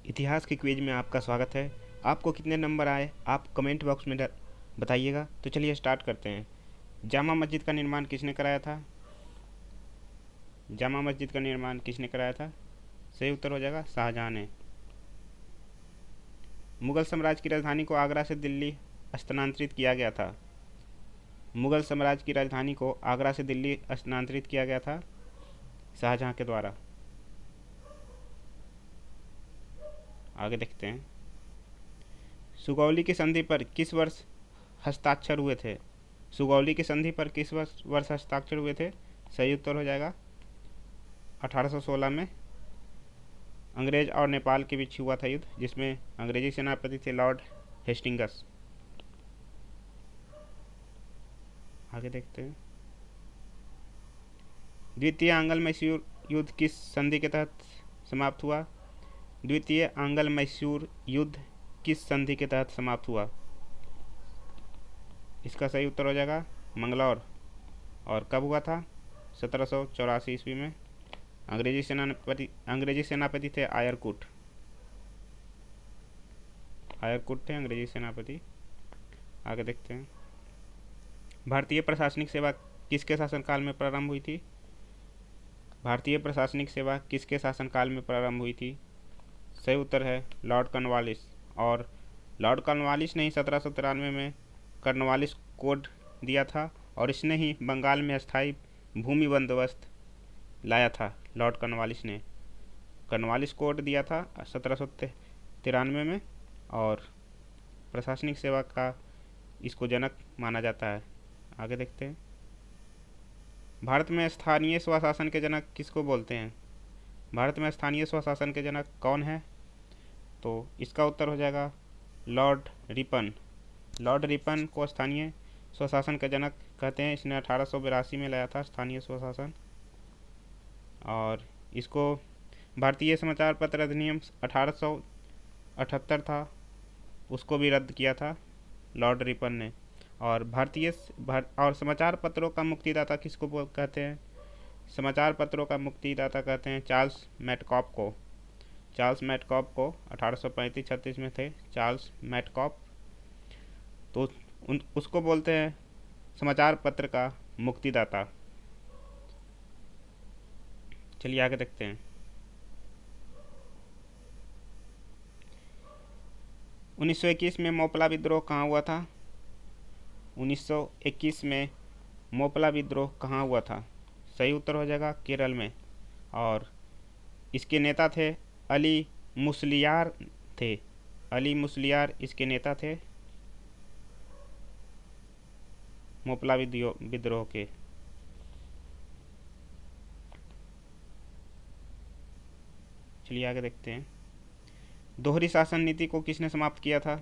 इतिहास के क्विज में आपका स्वागत है। आपको कितने नंबर आए आप कमेंट बॉक्स में बताइएगा। तो चलिए स्टार्ट करते हैं। जामा मस्जिद का निर्माण किसने कराया था? जामा मस्जिद का निर्माण किसने कराया था? सही उत्तर हो जाएगा शाहजहां ने। मुगल साम्राज्य की राजधानी को आगरा से दिल्ली स्थानांतरित किया गया था। मुगल साम्राज्य की राजधानी को आगरा से दिल्ली स्थानांतरित किया गया था शाहजहां के द्वारा। आगे देखते हैं। सुगौली की संधि पर किस वर्ष हस्ताक्षर हुए थे? सुगौली की संधि पर किस वर्ष हस्ताक्षर हुए थे? सही उत्तर हो जाएगा 1816 में। अंग्रेज और नेपाल के बीच हुआ था युद्ध, जिसमें अंग्रेजी सेनापति थे लॉर्ड हेस्टिंगस। आगे देखते हैं। द्वितीय आंग्ल मैसूर युद्ध किस संधि के तहत समाप्त हुआ? द्वितीय आंग्ल मैसूर युद्ध किस संधि के तहत समाप्त हुआ? इसका सही उत्तर हो जाएगा मंगलौर। और कब हुआ था? 1784 ईस्वी में। अंग्रेजी सेनापति थे आयरकुट। आयरकुट थे अंग्रेजी सेनापति। आगे देखते हैं। भारतीय प्रशासनिक सेवा किसके शासनकाल में प्रारंभ हुई थी? भारतीय प्रशासनिक सेवा किसके शासनकाल में प्रारंभ हुई थी? सही उत्तर है लॉर्ड कॉर्नवालिस। और लॉर्ड कॉर्नवालिस ने ही 1793 में कॉर्नवालिस कोड दिया था, और इसने ही बंगाल में स्थायी भूमि बंदोबस्त लाया था। लॉर्ड कॉर्नवालिस ने कॉर्नवालिस कोड दिया था 1793 में, और प्रशासनिक सेवा का इसको जनक माना जाता है। आगे देखते हैं। भारत में स्थानीय स्वशासन के जनक किसको बोलते हैं? भारत में स्थानीय स्वशासन के जनक कौन है? तो इसका उत्तर हो जाएगा लॉर्ड रिपन। लॉर्ड रिपन को स्थानीय स्वशासन का जनक कहते हैं। इसने 1882 में लाया था स्थानीय स्वशासन, और इसको भारतीय समाचार पत्र अधिनियम 1878 था, उसको भी रद्द किया था लॉर्ड रिपन ने। और और समाचार पत्रों का मुक्तिदाता किसको कहते हैं? समाचार पत्रों का मुक्तिदाता कहते हैं चार्ल्स मैटकॉप को। चार्ल्स मैटकॉप को 1835-36 में थे चार्ल्स मैटकॉप, तो उसको बोलते हैं समाचार पत्र का मुक्तिदाता। चलिए आगे देखते हैं। 1921 में मोपला विद्रोह कहाँ हुआ था? 1921 में मोपला विद्रोह कहाँ हुआ था? सही उत्तर हो जाएगा केरल में। और इसके नेता थे अली मुसलियार थे। अली मुसलियार इसके नेता थे मोपला विद्रोह के। चलिए आगे देखते हैं। दोहरी शासन नीति को किसने समाप्त किया था?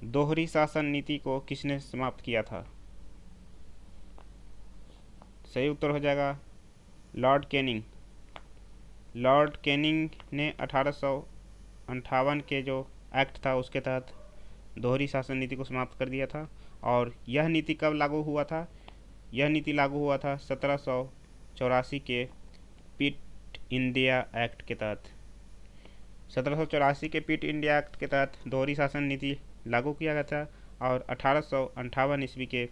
दोहरी शासन नीति को किसने समाप्त किया था? सही उत्तर हो जाएगा लॉर्ड कैनिंग। लॉर्ड कैनिंग ने 1858 के जो एक्ट था उसके तहत दोहरी शासन नीति को समाप्त कर दिया था। और यह नीति कब लागू हुआ था? यह नीति लागू हुआ था 1784 के पिट इंडिया एक्ट के तहत। 1784 के पिट इंडिया एक्ट के तहत दोहरी शासन नीति लागू किया गया था, और 1858 ईस्वी के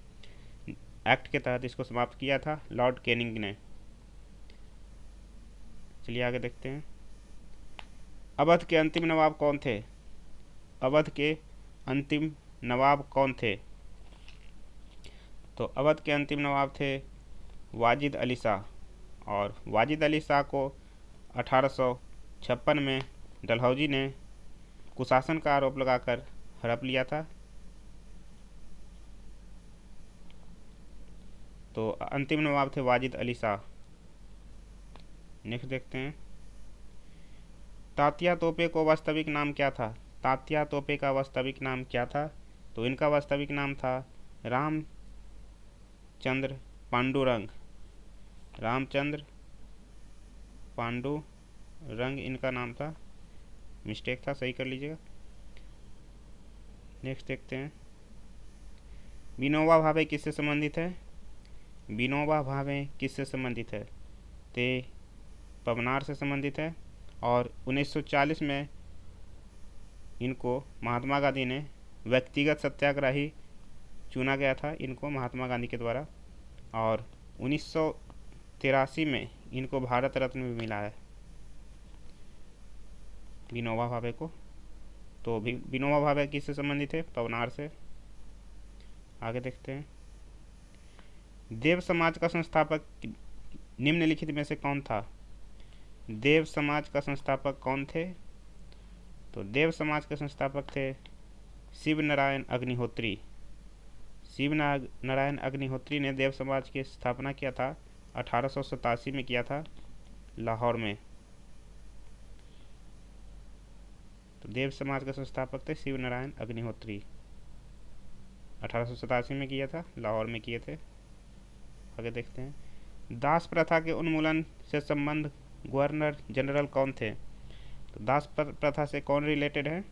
एक्ट के तहत इसको समाप्त किया था लॉर्ड कैनिंग ने। चलिए आगे देखते हैं। अवध के अंतिम नवाब कौन थे? अवध के अंतिम नवाब कौन थे? तो अवध के अंतिम नवाब थे वाजिद अली शाह। और वाजिद अली शाह को 1856 में डलहौजी ने कुशासन का आरोप लगाकर हड़प लिया था। तो अंतिम नवाब थे वाजिद अली शाह। नेक्स्ट देखते हैं। तात्या तोपे को वास्तविक नाम क्या था? तात्या तोपे का वास्तविक नाम क्या था? तो इनका वास्तविक नाम था रामचंद्र पांडुरंग। रामचंद्र पांडुरंग इनका नाम था। मिस्टेक था, सही कर लीजिएगा। नेक्स्ट देखते हैं। विनोबा भावे किससे संबंधित है? विनोबा भावे किससे संबंधित है? ते पवनार से संबंधित है। और 1940 में इनको महात्मा गांधी ने व्यक्तिगत सत्याग्रही चुना गया था, इनको महात्मा गांधी के द्वारा। और 1983 में इनको भारत रत्न भी मिला है, विनोबा भावे को। तो भी विनोबा भावे किससे संबंधित है? पवनार से। आगे देखते हैं, देव समाज का संस्थापक निम्नलिखित में से कौन था? देव समाज का संस्थापक कौन थे? तो देव समाज के संस्थापक थे शिव नारायण अग्निहोत्री। शिव नारायण अग्निहोत्री ने देव समाज की स्थापना किया था, 1887 में किया था, लाहौर में। तो देव समाज के संस्थापक थे शिव नारायण अग्निहोत्री, 1887 में किया था, लाहौर में किए थे। आगे देखते हैं, दास प्रथा के उन्मूलन से संबंध गवर्नर जनरल कौन थे? तो दास प्रथा से कौन रिलेटेड है?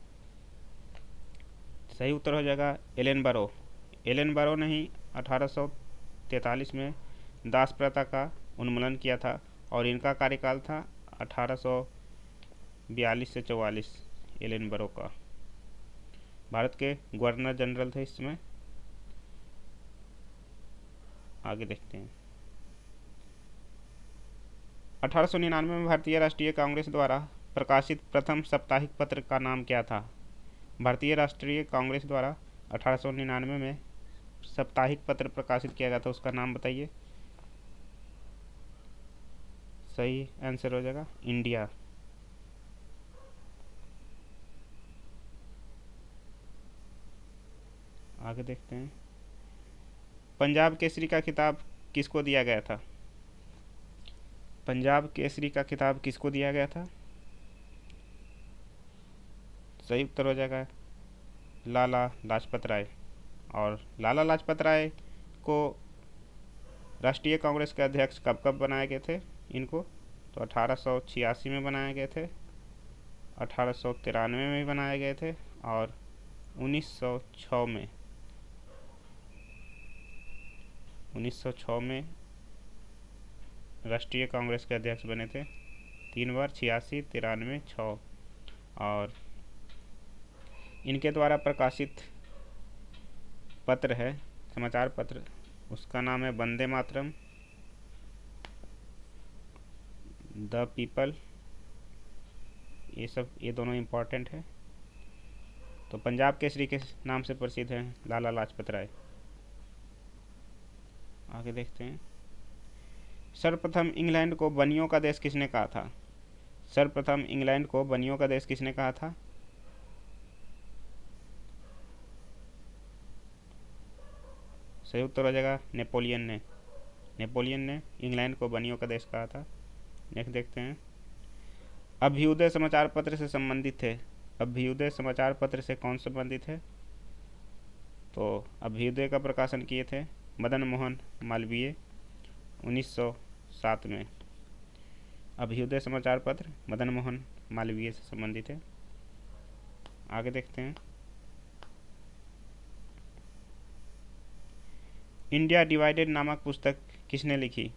सही उत्तर हो जाएगा एलन बारो। एलन बारो ने ही 1843 में दास प्रथा का उन्मूलन किया था और इनका कार्यकाल था 1842 से 44, एलन बारो का। भारत के गवर्नर जनरल थे इस समय। आगे देखते हैं, 1899 में भारतीय राष्ट्रीय कांग्रेस द्वारा प्रकाशित प्रथम साप्ताहिक पत्र का नाम क्या था? भारतीय राष्ट्रीय कांग्रेस द्वारा 1899 में साप्ताहिक पत्र प्रकाशित किया गया था, उसका नाम बताइए। सही आंसर हो जाएगा इंडिया। आगे देखते हैं, पंजाब केसरी का खिताब किसको दिया गया था? पंजाब केसरी का खिताब किसको दिया गया था? सही उत्तर हो जाएगा लाला लाजपत राय। और लाला लाजपत राय को राष्ट्रीय कांग्रेस के अध्यक्ष कब कब बनाए गए थे इनको? तो 1886 में बनाए गए थे, 1893 में भी बनाए गए थे और 1906 में राष्ट्रीय कांग्रेस के अध्यक्ष बने थे। 3 बार, 86, 93, 6। और इनके द्वारा प्रकाशित पत्र है, समाचार पत्र, उसका नाम है वंदे मातरम, द पीपल। ये दोनों इम्पोर्टेंट है। तो पंजाब केसरी के नाम से प्रसिद्ध है लाला लाजपत राय। आगे देखते हैं, सर्वप्रथम इंग्लैंड को बनियों का देश किसने कहा था? सर्वप्रथम इंग्लैंड को बनियों का देश किसने कहा था? सही उत्तर हो जाएगा नेपोलियन ने। नेपोलियन ने इंग्लैंड को बनियों का देश कहा था। नेक्स्ट देखते हैं, अभ्युदय समाचार पत्र से संबंधित है। अभ्युदय समाचार पत्र से कौन संबंधित है? तो अभ्युदय का प्रकाशन किए थे मदन मोहन मालवीय 1907 में। अभ्युदय समाचार पत्र मदन मोहन मालवीय से संबंधित है। आगे देखते हैं, इंडिया डिवाइडेड नामक पुस्तक किसने लिखी?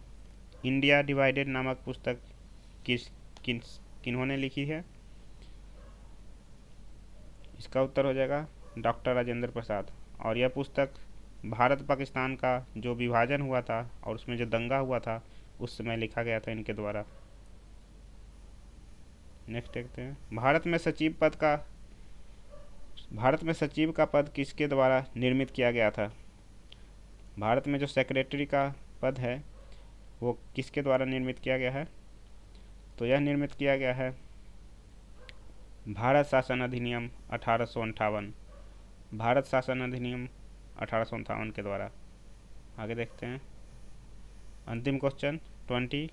इंडिया डिवाइडेड नामक पुस्तक किन्होंने लिखी है? इसका उत्तर हो जाएगा डॉक्टर राजेंद्र प्रसाद। और यह पुस्तक भारत पाकिस्तान का जो विभाजन हुआ था और उसमें जो दंगा हुआ था उस समय लिखा गया था इनके द्वारा। नेक्स्ट देखते हैं, भारत में सचिव का पद किसके द्वारा निर्मित किया गया था? भारत में जो सेक्रेटरी का पद है वो किसके द्वारा निर्मित किया गया है? तो यह निर्मित किया गया है भारत शासन अधिनियम 1858, भारत शासन अधिनियम 1858 के द्वारा। आगे देखते हैं, अंतिम क्वेश्चन 20,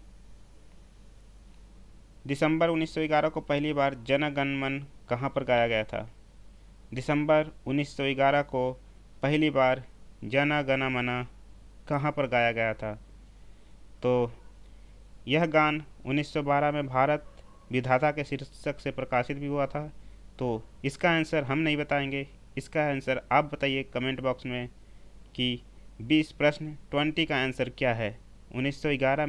दिसंबर 1911 को पहली बार जन गण मन कहाँ पर गाया गया था? दिसंबर 1911 को पहली बार जन गण मन कहाँ पर गाया गया था? तो यह गान 1912 में भारत विधाता के शीर्षक से प्रकाशित भी हुआ था। तो इसका आंसर हम नहीं बताएंगे, इसका आंसर आप बताइए कमेंट बॉक्स में कि 20 प्रश्न 20 का आंसर क्या है। 1911 में